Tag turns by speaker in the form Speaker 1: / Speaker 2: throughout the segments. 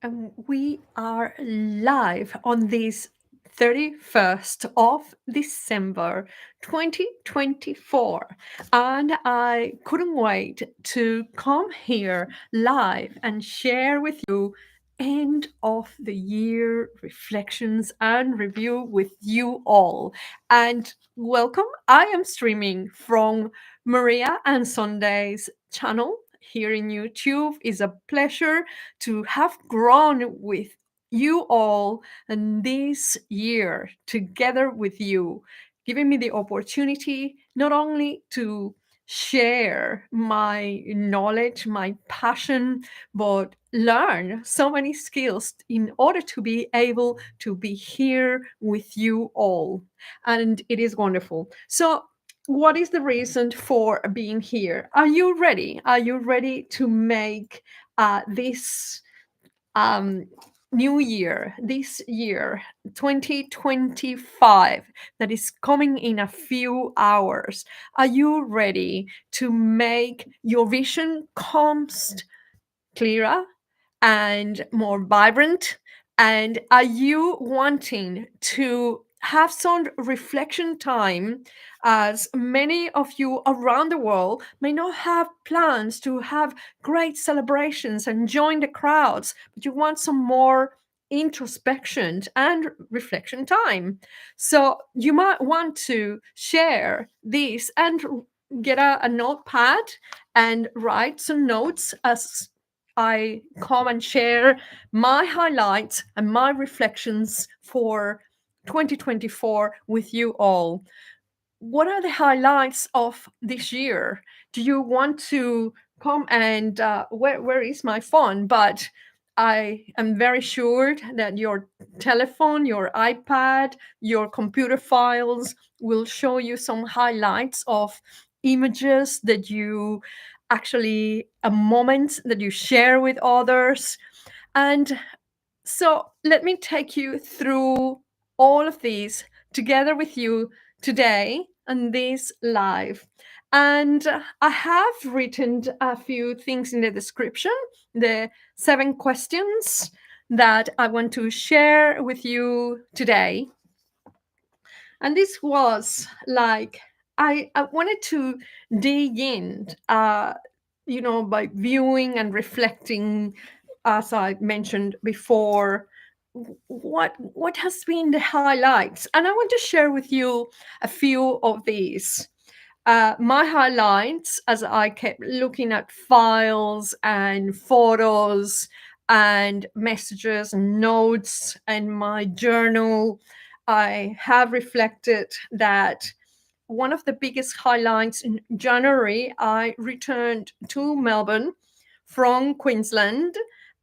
Speaker 1: And we are live on this 31st of December 2024. And I couldn't wait to come here live and share with you end of the year reflections and review with you all. And welcome. I am streaming from Maria and Sunday's channel here in YouTube. It's a pleasure to have grown with you all and this year together with you, giving me the opportunity not only to share my knowledge, my passion, but learn so many skills in order to be able to be here with you all. And it is wonderful. So, what is the reason for being here? Are you ready? Are you ready to make this um, new year, this year, 2025, that is coming in a few hours? Are you ready to make your vision comes clearer and more vibrant? And are you wanting to have some reflection time, as many of you around the world may not have plans to have great celebrations and join the crowds, but you want some more introspection and reflection time? So you might want to share this and get a notepad and write some notes as I come and share my highlights and my reflections for 2024 with you all. What are the highlights of this year? Do you want to come and where is my phone? But I am very sure that your telephone, your iPad, your computer files will show you some highlights of images that you actually, a moment that you share with others. And so let me take you through all of these together with you today on this live. And I have written a few things in the description, the 7 questions that I want to share with you today. And this was like, I wanted to dig in, by viewing and reflecting, as I mentioned before, what has been the highlights, and I want to share with you a few of these. My highlights, as I kept looking at files and photos and messages and notes and my journal, I have reflected that one of the biggest highlights in January, I returned to Melbourne from Queensland,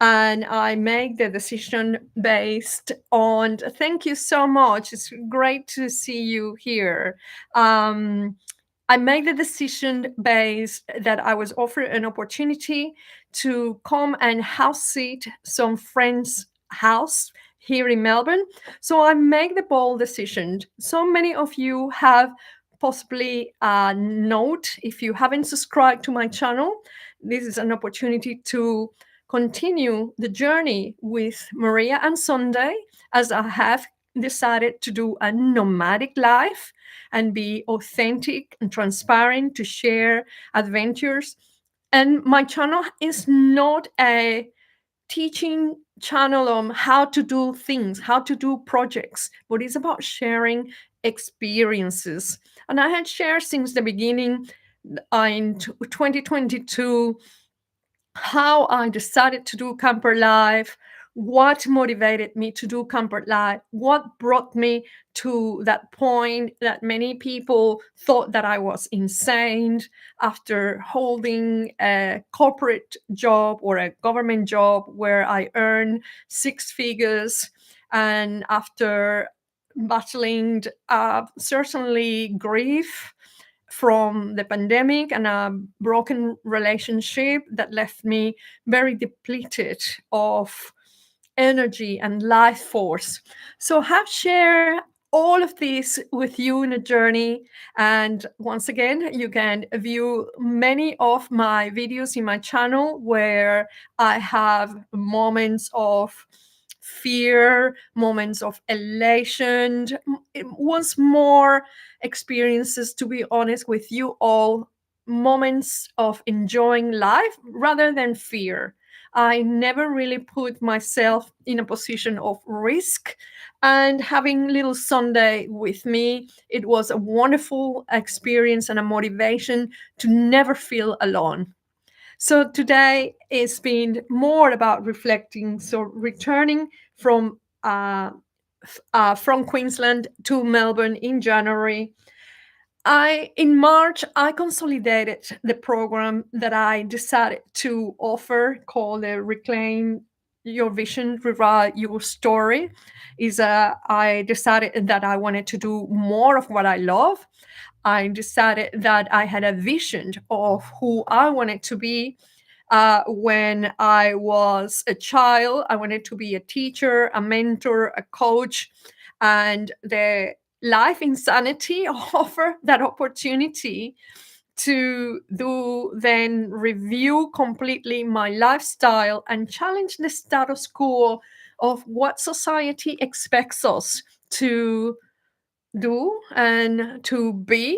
Speaker 1: and I make the decision based on thank you so much. It's great to see you here. I made the decision based that I was offered an opportunity to come and house sit some friends' house here in Melbourne. So I make the bold decision. So many of you have possibly a note. If you haven't subscribed to my channel, this is an opportunity to continue the journey with Maria and Sunday, as I have decided to do a nomadic life and be authentic and transparent to share adventures. And my channel is not a teaching channel on how to do things, how to do projects, but it's about sharing experiences. And I had shared since the beginning in 2022 how I decided to do Camper Life, what motivated me to do Camper Life, what brought me to that point that many people thought that I was insane after holding a corporate job or a government job where I earn 6 figures, and after battling certainly grief from the pandemic and a broken relationship that left me very depleted of energy and life force. So have shared all of this with you in a journey. And once again, you can view many of my videos in my channel where I have moments of fear, moments of elation, once more experiences, to be honest with you all, moments of enjoying life rather than fear. I never really put myself in a position of risk. And having little Sunday with me, it was a wonderful experience and a motivation to never feel alone. So today it's been more about reflecting. So returning from Queensland to Melbourne in January, I in March I consolidated the program that I decided to offer called the Reclaim Your Vision, Rewrite Your Story. I decided that I wanted to do more of what I love. I decided that I had a vision of who I wanted to be. When I was a child, I wanted to be a teacher, a mentor, a coach, and the life insanity offer that opportunity to do then review completely my lifestyle and challenge the status quo of what society expects us to do and to be.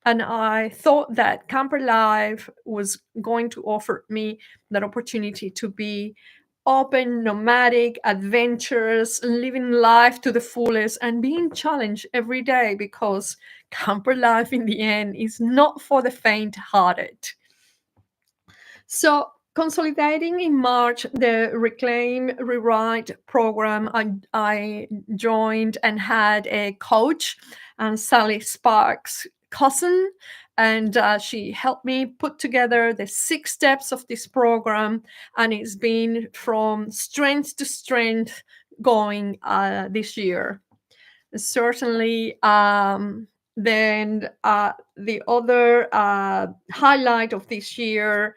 Speaker 1: And I thought that Camper Life was going to offer me that opportunity to be open, nomadic, adventurous, living life to the fullest, and being challenged every day, because camper life in the end is not for the faint hearted. So, consolidating in March the Reclaim Rewrite program, I joined and had a coach, and Sally Sparks' cousin, and she helped me put together the 6 steps of this program, and it's been from strength to strength going this year. Certainly, then the other highlight of this year,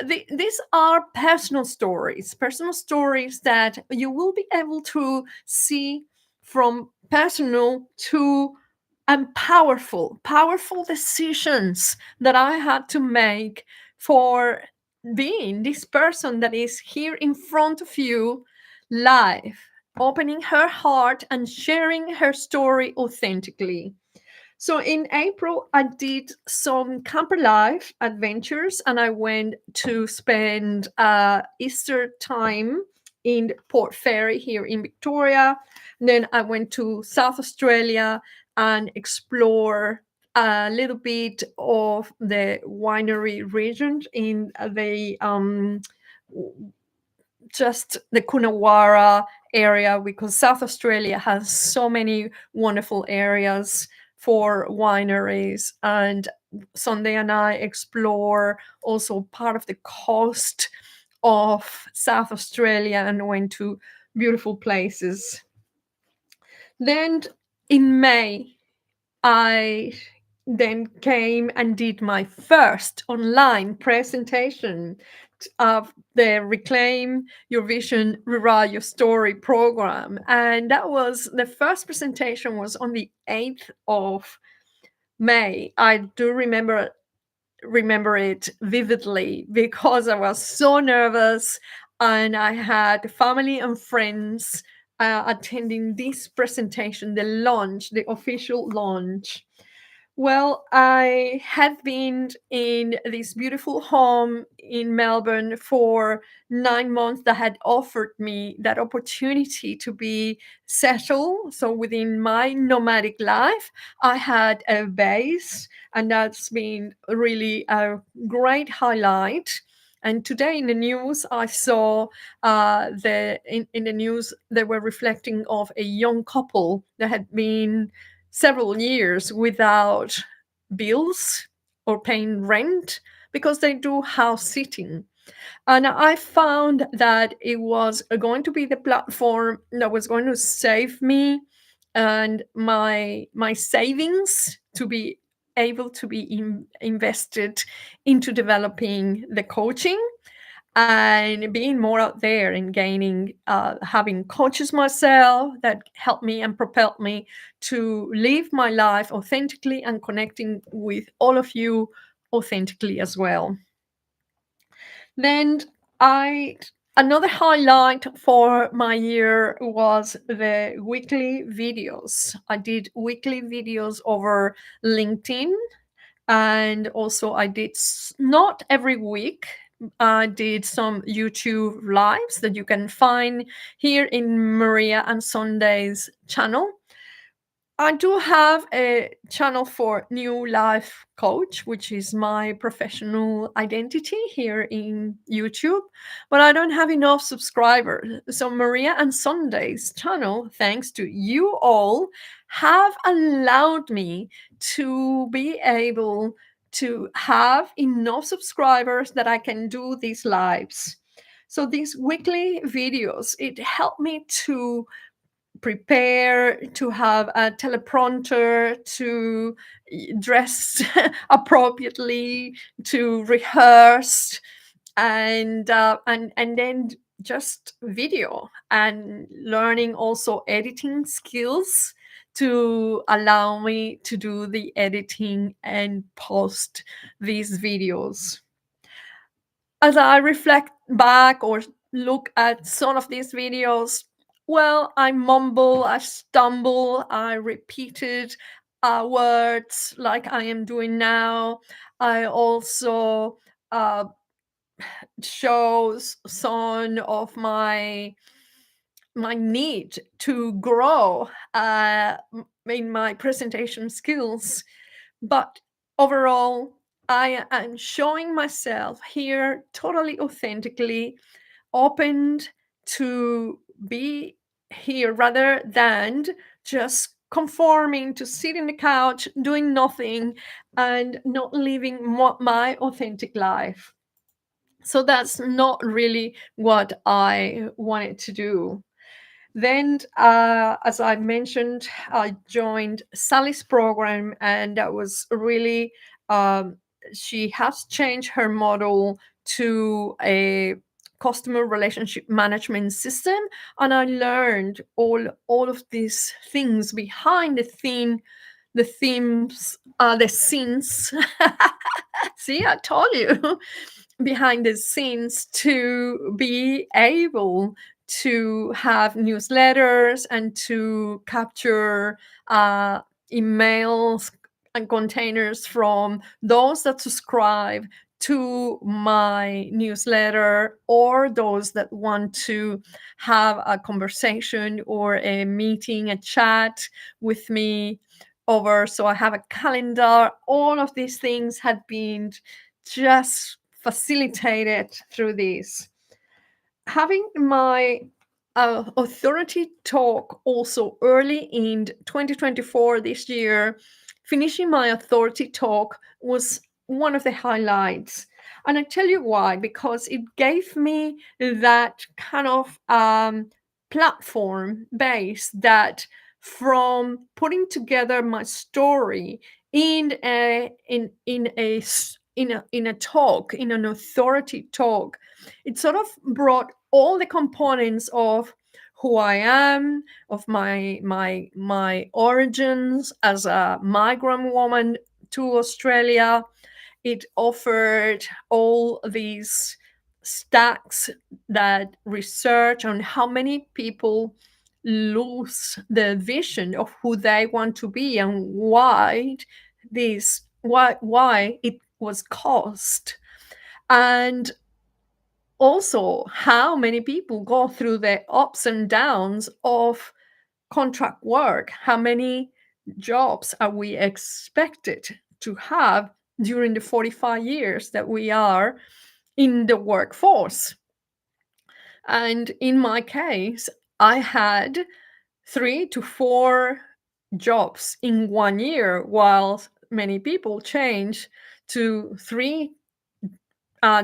Speaker 1: these are personal stories that you will be able to see from personal to and powerful decisions that I had to make for being this person that is here in front of you live, opening her heart and sharing her story authentically. So in April, I did some camper life adventures, and I went to spend Easter time in Port Fairy here in Victoria. And then I went to South Australia and explore a little bit of the winery region in the just the Coonawarra area, because South Australia has so many wonderful areas for wineries. And Sunday and I explore also part of the coast of South Australia and went to beautiful places. Then in May, I then came and did my first online presentation of the Reclaim Your Vision, Rewrite Your Story program. And that was the first presentation was on the 8th of May. I do remember it vividly because I was so nervous, and I had family and friends attending this presentation, the official launch. Well, I had been in this beautiful home in Melbourne for 9 months that had offered me that opportunity to be settled. So within my nomadic life, I had a base, and that's been really a great highlight. And today in the news, I saw in the news they were reflecting of a young couple that had been several years without bills or paying rent because they do house sitting. And I found that it was going to be the platform that was going to save me and my savings to be able to be invested into developing the coaching. and being more out there and gaining, having coaches myself that helped me and propelled me to live my life authentically and connecting with all of you authentically as well. Then I another highlight for my year was the weekly videos. I did weekly videos over LinkedIn, and also I did not every week. I did some YouTube lives that you can find here in Maria and Sunday's channel. I do have a channel for New Life Coach, which is my professional identity here in YouTube, but I don't have enough subscribers. So, Maria and Sunday's channel, thanks to you all, have allowed me to be able to have enough subscribers that I can do these lives. So, these weekly videos, it helped me to prepare, to have a teleprompter, to dress appropriately, to rehearse, and then just video and learning also editing skills to allow me to do the editing and post these videos. As I reflect back or look at some of these videos, well, I mumble, I stumble, I repeated words like I am doing now. I also uh, shows some of my need to grow in my presentation skills. But overall, I am showing myself here totally authentically, opened to be here rather than just conforming to sit in the couch, doing nothing, and not living my authentic life. So that's not really what I wanted to do. Then, as I mentioned, I joined Sally's program, and that was really, um, she has changed her model to a customer relationship management system, and I learned all of these things behind the themes, the scenes. See, I told you. Behind the scenes to be able to have newsletters and to capture emails and containers from those that subscribe to my newsletter or those that want to have a conversation or a meeting, a chat with me over. So I have a calendar. All of these things had been just facilitated through this. Having my authority talk also early in 2024, this year, finishing my authority talk was one of the highlights. And I tell you why, because it gave me that kind of platform base that from putting together my story in a talk, in an authority talk, it sort of brought all the components of who I am, of my origins as a migrant woman to Australia. It offered all these stacks that research on how many people lose the vision of who they want to be and why it was caused, and also how many people go through the ups and downs of contract work. How many jobs are we expected to have during the 45 years that we are in the workforce? And in my case, I had 3 to 4 jobs in 1 year, while many people change to 3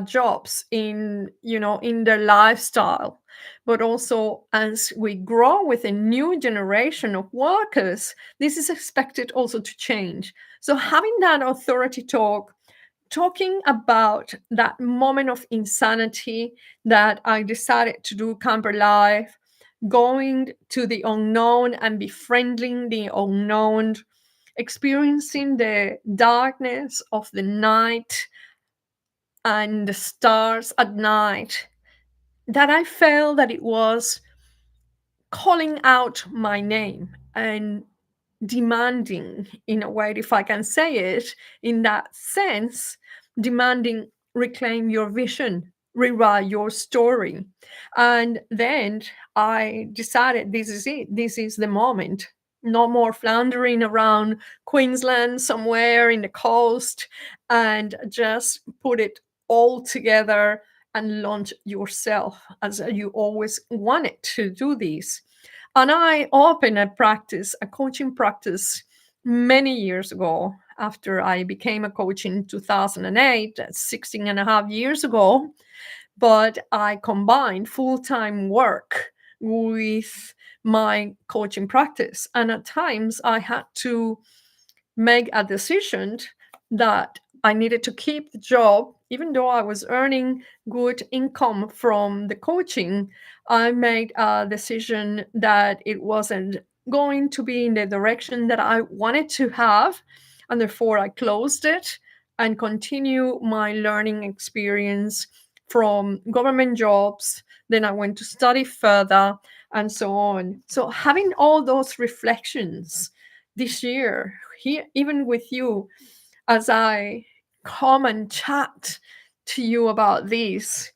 Speaker 1: jobs in their lifestyle. But also, as we grow with a new generation of workers, this is expected also to change. So having that authority talk talking about that moment of insanity that I decided to do camper life, going to the unknown and befriending the unknown, experiencing the darkness of the night and the stars at night, that I felt that it was calling out my name and demanding, in a way, if I can say it in that sense, demanding reclaim your vision, rewrite your story. And then I decided this is it, this is the moment. No more floundering around Queensland somewhere in the coast, and just put it all together and launch yourself as you always wanted to do this. And I opened a coaching practice many years ago after I became a coach in 2008, that's 16 and a half years ago. But I combined full time work with my coaching practice. And at times I had to make a decision that I needed to keep the job, even though I was earning good income from the coaching. I made a decision that it wasn't going to be in the direction that I wanted to have, and therefore I closed it and continue my learning experience from government jobs. Then I went to study further and so on. So having all those reflections this year, here, even with you, as I come and chat to you about this,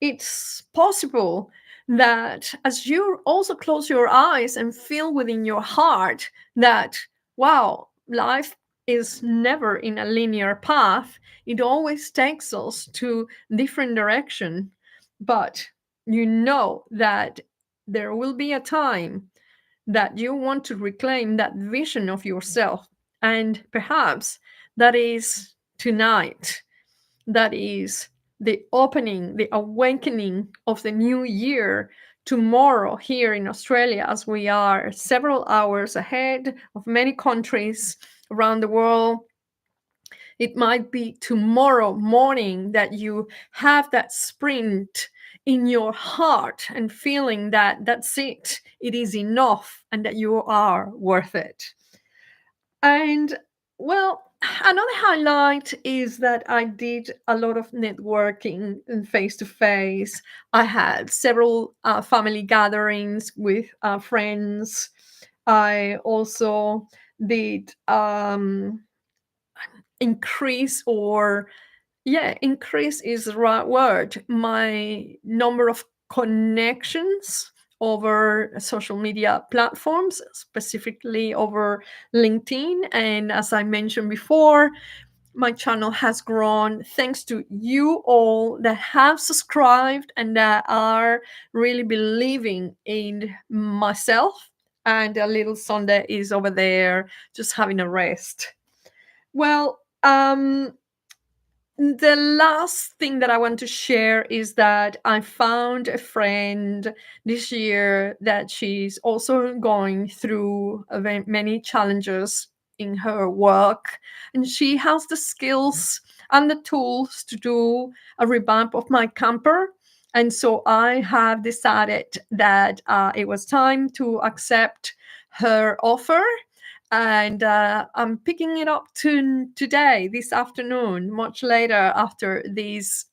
Speaker 1: it's possible that as you also close your eyes and feel within your heart that, wow, life is never in a linear path. It always takes us to different direction. But you know that there will be a time that you want to reclaim that vision of yourself. And perhaps that is tonight. That is the opening, the awakening of the new year tomorrow here in Australia, as we are several hours ahead of many countries around the world. It might be tomorrow morning that you have that sprint in your heart and feeling that that's it, it is enough, and that you are worth it. And well, another highlight is that I did a lot of networking and face to face. I had several family gatherings with friends. I also did increase, or yeah, increase is the right word, my number of connections over social media platforms, specifically over LinkedIn. And as I mentioned before, my channel has grown thanks to you all that have subscribed and that are really believing in myself. And a little Sunday is over there just having a rest. Well, the last thing that I want to share is that I found a friend this year that she's also going through many challenges in her work, and she has the skills and the tools to do a revamp of my camper. And so I have decided that it was time to accept her offer, and I'm picking it up today, this afternoon, much later after this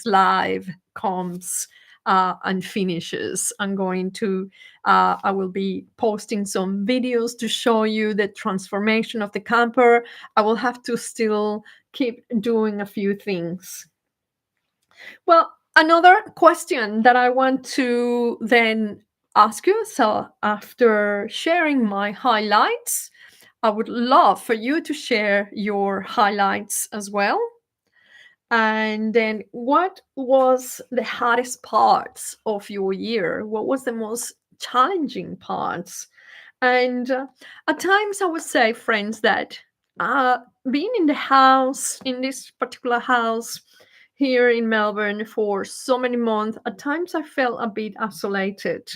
Speaker 1: live comes and finishes. I will be posting some videos to show you the transformation of the camper. I will have to still keep doing a few things. Well, another question that I want to then ask you. So, after sharing my highlights, I would love for you to share your highlights as well. And then, what was the hardest parts of your year? What was the most challenging parts? And at times, I would say, friends, that uh, being in the house, in this particular house here in Melbourne for so many months, at times I felt a bit isolated.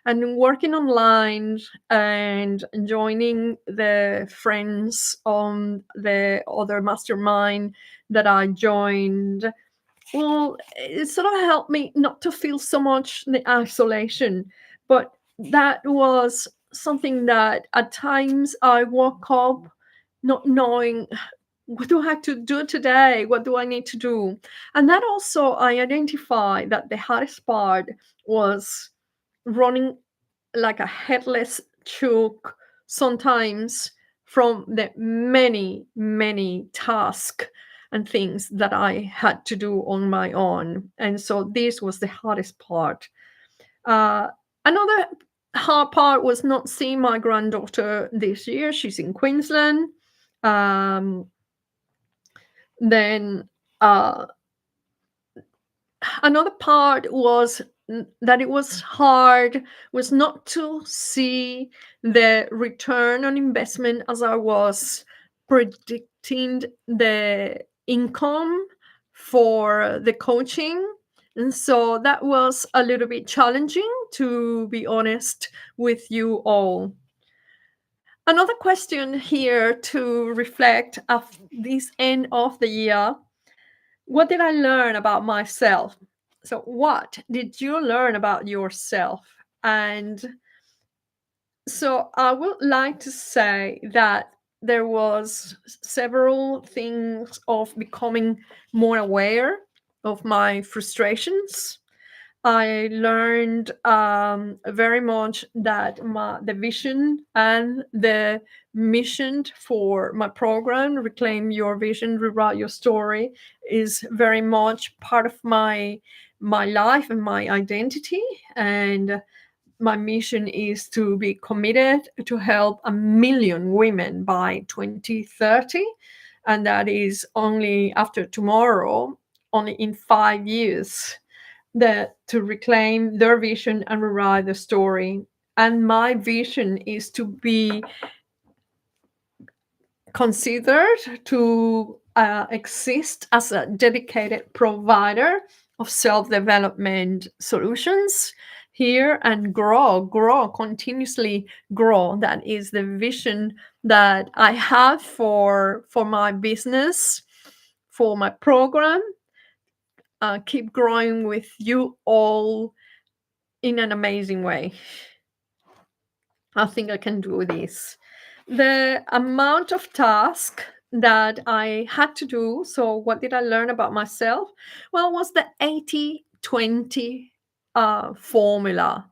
Speaker 1: and working online and joining the friends on the other mastermind that I joined, well, it sort of helped me not to feel so much the isolation. But that was something that at times I woke up not knowing, what do I have to do today? What do I need to do? And that also, I identified that the hardest part was running like a headless chook sometimes from the many, many tasks and things that I had to do on my own. And so this was the hardest part. Uh, Another hard part was not seeing my granddaughter this year. She's in Queensland. Um, then uh, Another part was that it was hard, was not to see the return on investment as I was predicting the income for the coaching. And so that was a little bit challenging, to be honest with you all. Another question here to reflect of this end of the year: what did I learn about myself? So, what did you learn about yourself? And so, I would like to say that there was several things of becoming more aware of my frustrations. I learned very much that the vision and the mission for my program, Reclaim Your Vision, Rewrite Your Story, is very much part of my life and my identity. And my mission is to be committed to help 1 million women by 2030. And that is only after tomorrow, only in 5 years, that to reclaim their vision and rewrite the story. And my vision is to be considered to exist as a dedicated provider of self-development solutions here, and continuously grow. That is the vision that I have for my business, for my program. Keep growing with you all in an amazing way. I think I can do this. The amount of task that I had to do, so what did I learn about myself? Well, it was the 80-20 formula.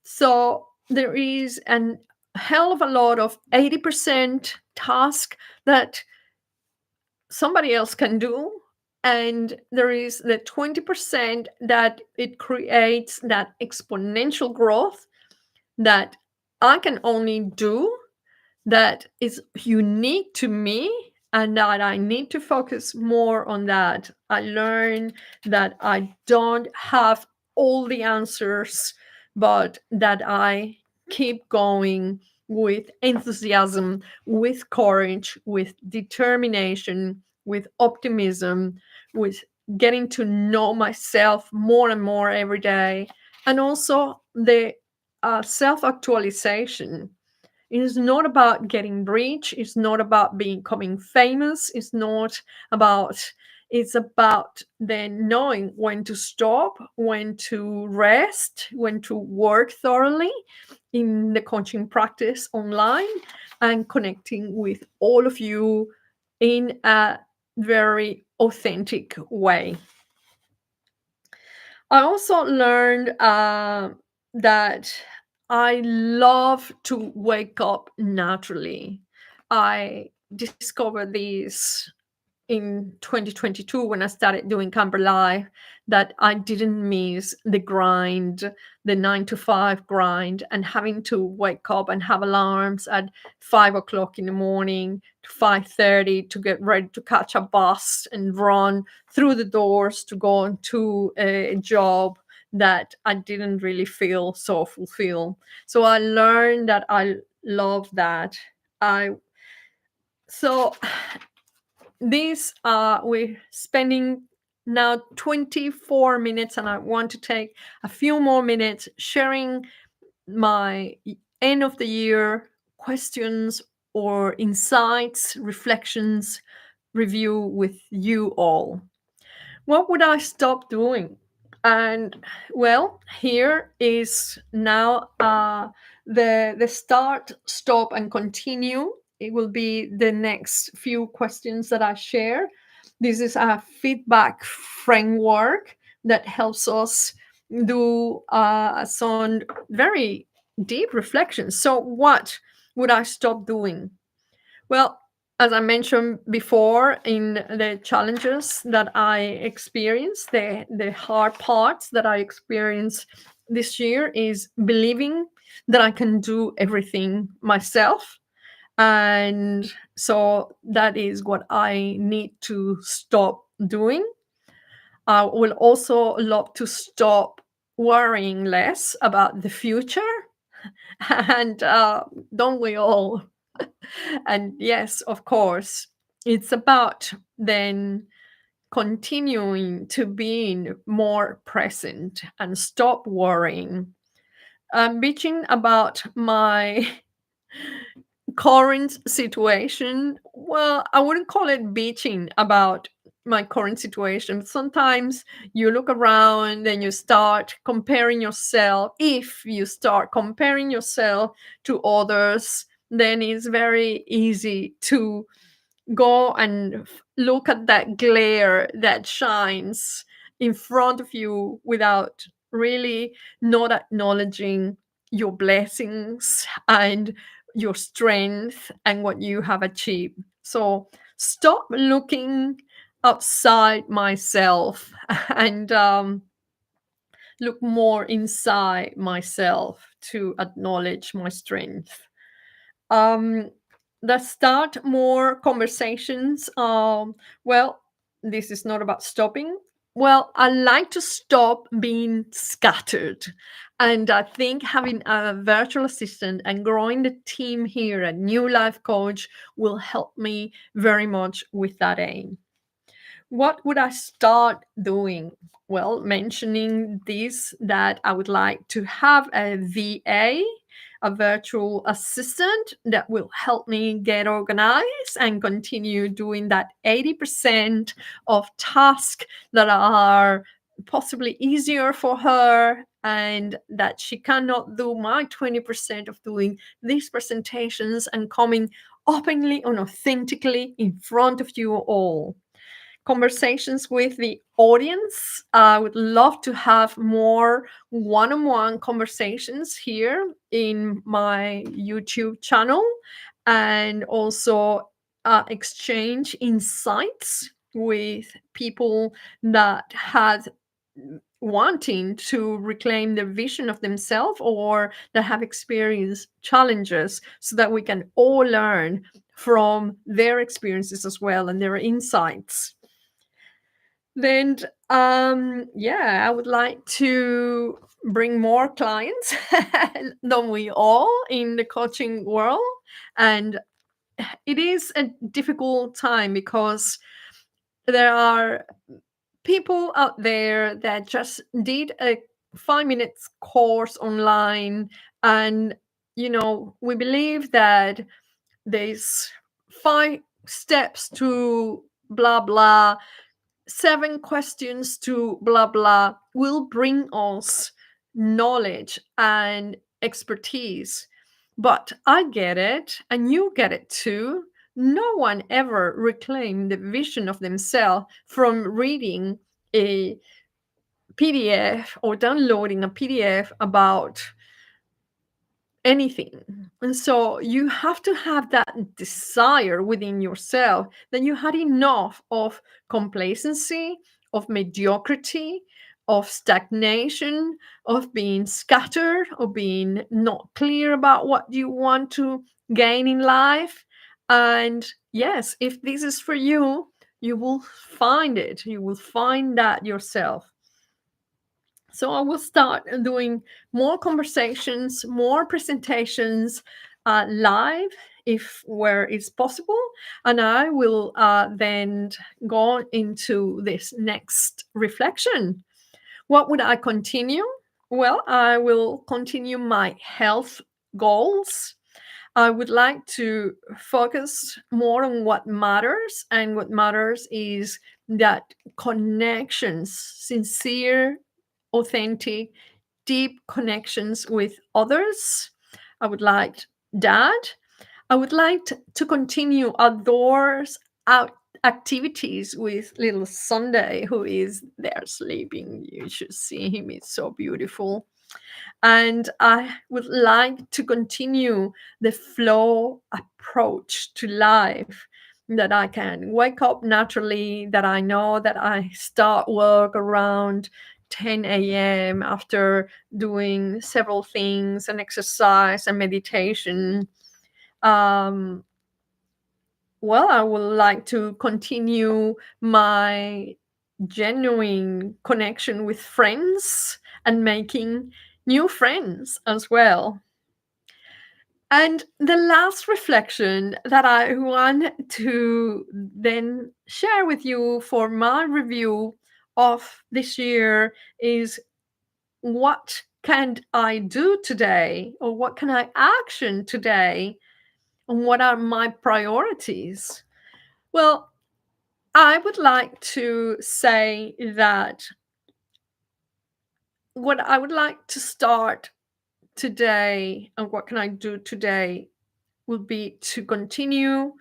Speaker 1: So there is a hell of a lot of 80% task that somebody else can do, and there is the 20% that it creates that exponential growth that I can only do, that is unique to me, and that I need to focus more on that. I learned that I don't have all the answers, but that I keep going with enthusiasm, with courage, with determination, with optimism, with getting to know myself more and more every day, and also the self actualization. It is not about getting rich. It's not about becoming famous. It's about then knowing when to stop, when to rest, when to work thoroughly in the coaching practice online, and connecting with all of you in a very authentic way. I also learned that I love to wake up naturally. I discovered this in 2022 when I started doing Camper Life, that I didn't miss the grind, the 9 to 5 grind, and having to wake up and have alarms at 5 o'clock in the morning to 5:30 to get ready to catch a bus and run through the doors to go to a job that I didn't really feel so fulfilled. So I learned that I love that. I so These we're spending now 24 minutes, and I want to take a few more minutes sharing my end of the year questions or insights, reflections, review with you all. What would I stop doing? And well, here is now the start, stop, and continue. It will be the next few questions that I share. This is a feedback framework that helps us do some very deep reflections. So, what would I stop doing? Well, as I mentioned before, in the challenges that I experienced, the hard parts that I experienced this year is believing that I can do everything myself. And so that is what I need to stop doing. I will also love to stop worrying less about the future. And don't we all? And yes, of course, it's about then continuing to being more present and stop worrying. I'm bitching about my current situation. Well, I wouldn't call it bitching about my current situation. Sometimes you look around and you start comparing yourself. If you start comparing yourself to others, then it's very easy to go and look at that glare that shines in front of you without really not acknowledging your blessings and your strength and what you have achieved. So stop looking outside myself and look more inside myself to acknowledge my strength. um let's start more conversations. Well, this is not about stopping. Well, I like to stop being scattered, and I think having a virtual assistant and growing the team here at New Life Coach will help me very much with that aim. What would I start doing? Well, mentioning this, that I would like to have a VA, a virtual assistant that will help me get organized and continue doing that 80% of tasks that are possibly easier for her, and that she cannot do my 20% of doing these presentations and coming openly and authentically in front of you all. Conversations with the audience. I would love to have more one on one conversations here in my YouTube channel, and also exchange insights with people that had wanting to reclaim the vision of themselves or that have experienced challenges, so that we can all learn from their experiences as well and their insights. Then, yeah, I would like to bring more clients, don't we all, in the coaching world? And it is a difficult time because there are people out there that just did a 5 minutes course online, and we believe that there's 5 steps to blah blah, 7 questions to blah blah will bring us knowledge and expertise. But I get it, and you get it too. No one ever reclaimed the vision of themselves from reading a PDF or downloading a PDF about anything. And so you have to have that desire within yourself, that you had enough of complacency, of mediocrity, of stagnation, of being scattered, of being not clear about what you want to gain in life. And yes, if this is for you, you will find it. You will find that yourself. So I will start doing more conversations, more presentations live if where it's possible. And I will then go into this next reflection. What would I continue? Well, I will continue my health goals. I would like to focus more on what matters, and what matters is that connections, sincere, authentic, deep connections with others. I would like that. I would like to continue outdoors out activities with little Sunday, who is there sleeping. You should see him, it's so beautiful. And I would like to continue the flow approach to life, that I can wake up naturally, that I know that I start work around 10 a.m. after doing several things and exercise and meditation. Um, well, I would like to continue my genuine connection with friends and making new friends as well. And the last reflection that I want to then share with you for my review of this year is, what can I do today, or what can I action today, and what are my priorities? Well, I would like to say that what I would like to start today, and what can I do today, would be to continue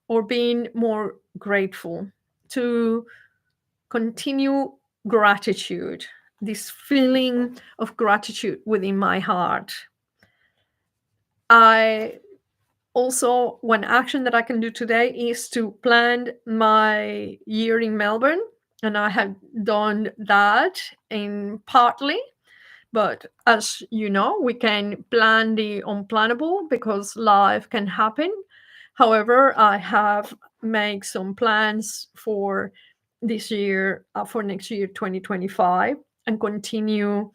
Speaker 1: or being more grateful, to continue gratitude, this feeling of gratitude within my heart. I also, one action that I can do today is to plan my year in Melbourne, and I have done that in partly. But as you know, we can plan the unplannable because life can happen. However, I have made some plans for this year, for next year, 2025, and continue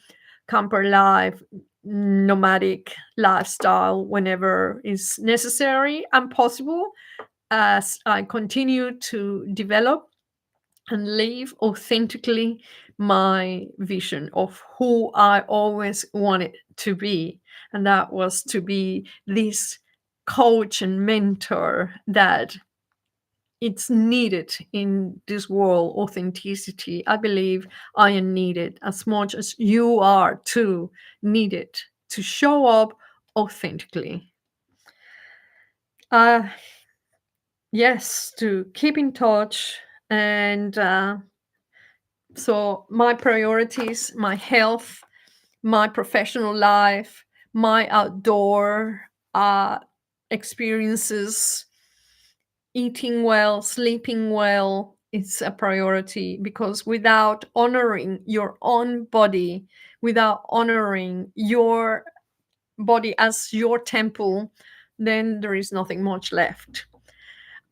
Speaker 1: camper life, nomadic lifestyle whenever is necessary and possible, as I continue to develop and live authentically my vision of who I always wanted to be. And that was to be this coach and mentor that it's needed in this world. Authenticity, I believe I am needed as much as you are too, needed to show up authentically. Uh, yes, to keep in touch. And so my priorities, my health, my professional life, my outdoor experiences, eating well, sleeping well, it's a priority, because without honoring your own body, without honoring your body as your temple, then there is nothing much left.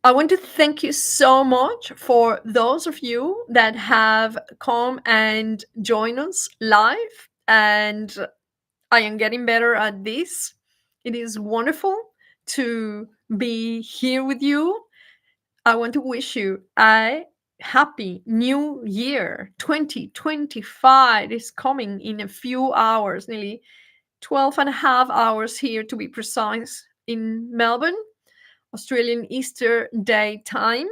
Speaker 1: I want to thank you so much for those of you that have come and joined us live. And I am getting better at this. It is wonderful to be here with you. I want to wish you a happy new year. 2025 is coming in a few hours, nearly 12 and a half hours here to be precise, in Melbourne, Australian Easter Day time.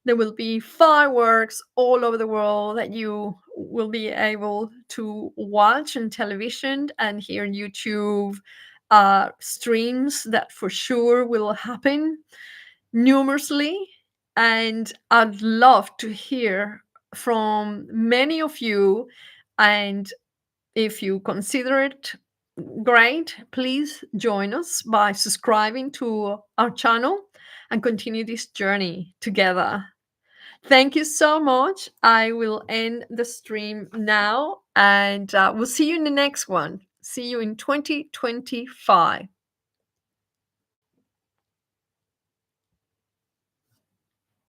Speaker 1: There will be fireworks all over the world that you will be able to watch on television and hear on YouTube streams that for sure will happen numerously. And I'd love to hear from many of you. And if you consider it great, please join us by subscribing to our channel and continue this journey together. Thank you so much. I will end the stream now, and we'll see you in the next one. See you in 2025.